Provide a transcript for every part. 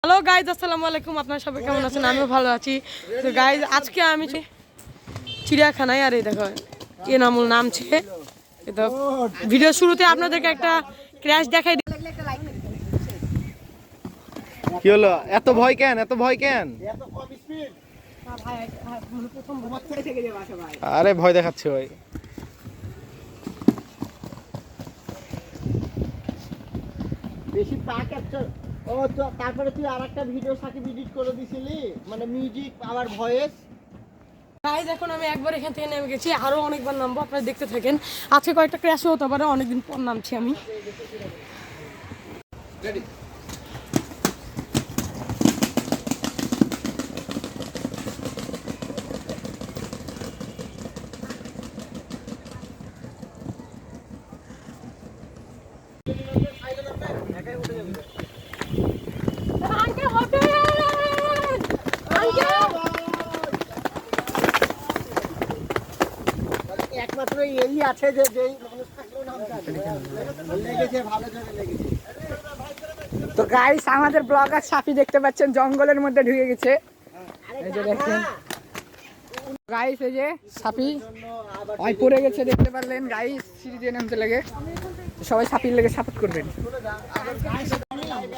Hello guys, আসসালামু আলাইকুম। আপনারা সবাই কেমন আছেন? আমিও ভালো আছি। তো গাইজ, আজকে আমি চিড়িয়াখানায়, আর এই দেখো এনামুল নামছে। তো ভিডিও শুরুতে আপনাদেরকে একটা ক্র্যাশ দেখাই। কি হলো? এত ভয় কেন? এত ভয় কেন? আরে ভয় দেখাচ্ছে ভাই। বেশি পা ক্যাপচার। ও তো তারপরে তুই আরেকটা ভিডিও সাথে এডিট করে দিছিলি, মানে মিউজিক আবার ভয়েস। গাইজ, এখন আমি একবার এখান থেকে নেমে গেছি, আরো অনেকবার নামবো, আপনারা দেখতে থাকেন। আজকে কয়েকটা ক্র্যাশও হতে পারে, অনেকদিন পর নামছি আমি। একমাত্র এই আছে যে যেই মানুষ থাকলেও নামতে লেগেছে, ভালো জায়গায় লেগেছে। তো গাইস, আমাদের ব্লগার সাফি দেখতে পাচ্ছেন জঙ্গলের মধ্যে ঢুকে গেছে। এই যে দেখেন গাইস, এই যে সাফি ওই পড়ে গেছে, দেখতে পারলেন গাইস। সিঁড়ি দিয়ে নামতে লাগে, সবাই সাফির লেগে সাপোর্ট করবেন।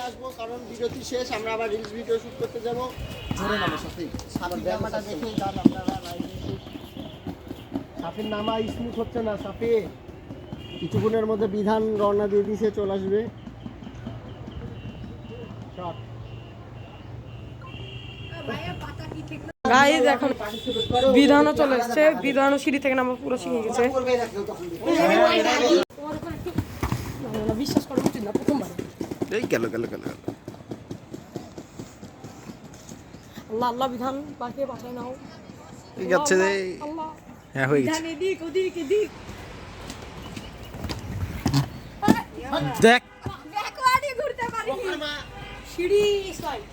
আসবো কারণ বিরতি শেষ, আমরা আবার রিলস ভিডিও শুট করতে যাবো। ধরে নামো সাফি, সাফির নামাটা দেখেই যান আপনারা। সাফির নামা স্মুথ হচ্ছে না। সাফি কিছুক্ষণের মধ্যে বিধান রওনা দিয়ে দিছে, চলে আসবে। গাইজ, এখন বিধানও চলে এসছে। বিধানও সিঁড়ি থেকে নামা পুরো শিখে গেছে। বিশ্বাস করা উচিত না, প্রথমবার। এই গেল গেল গেল। আল্লাহ আল্লাহ, বিধান বাঁচিয়ে বাসায় নাও। ঠিক আছে রে। আল্লাহ, হ্যাঁ, হয়ে গেছে। এদিক ওদিক এদিক। দেখ ব্যাকওয়ার্ডে ঘুরতে পারি। সিঁড়ি স্লাইড।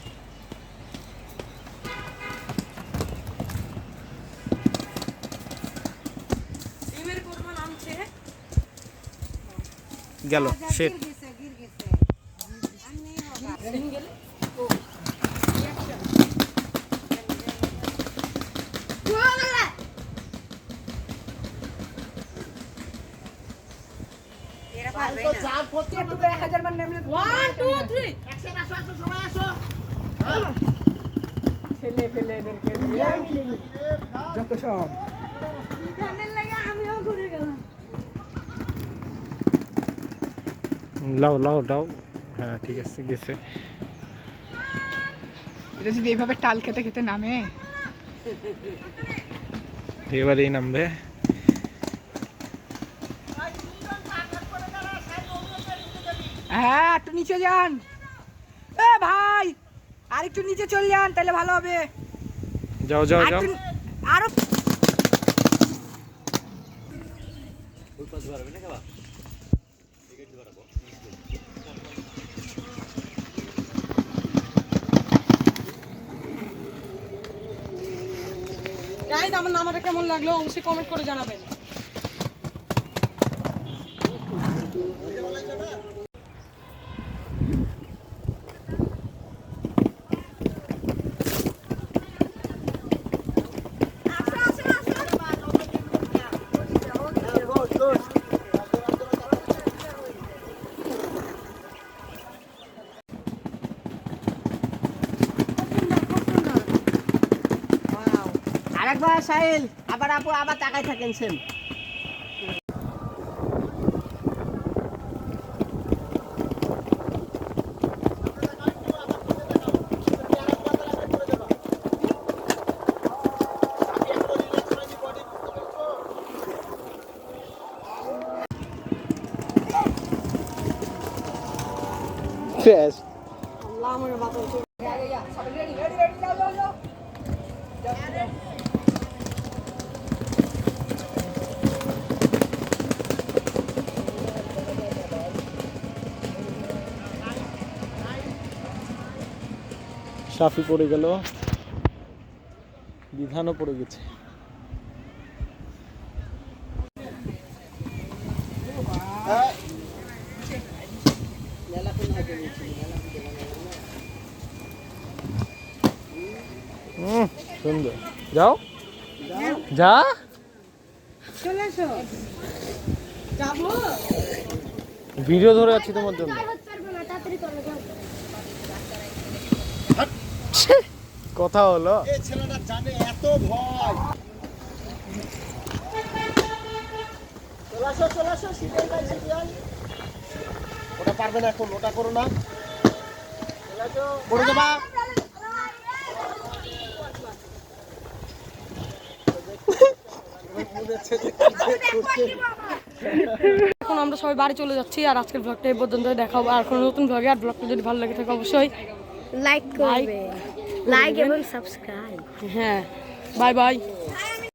ডিমের কোরমা নামছে। গেল শেট। গেলে ছেলে ফেলে এদেরকে যত সব। লাও লাও লাও। হ্যাঁ ঠিক আছে, গেছে। এটা যদি এইভাবে টাল খেতে খেতে নামে, এবারেই নামবে। হ্যাঁ একটু নিচে যান। এ ভাই, আর একটু নিচে চলে যান, তাহলে ভালো হবে। যাও যাও যাও। আরো গাইজ, আমার নামাটা কেমন লাগলো অবশ্যই কমেন্ট করে জানাবেন। আরেকবার সাহিল, আবার আপু আবার তাকাই থাকেন সেম। আল্লাহ আমাকে বাঁচাও। সাফি পড়ে গেল, বিধানও পড়ে গেছে। সুন্দর, যাও যা। ভিডিও ধরে আছি তোমার জন্য। কথা হলো। এই ছেলেটা জানে এত ভয়। চলে আসো সিরিয়াল বাই সিরিয়াল। ওটা পারবে না এখন, ওটা করো না। চলে আসো, পড়ে যাবা। এখন আমরা সবাই বাড়ি চলে যাচ্ছি আর আজকের ব্লগটা এই পর্যন্ত দেখাবো আর কোনো নতুন ব্লগে। আর ব্লগটা যদি ভালো লাগে থাকে অবশ্যই লাইক করবে, লাইক এবং সাবস্ক্রাইব। হ্যাঁ, বাই বাই।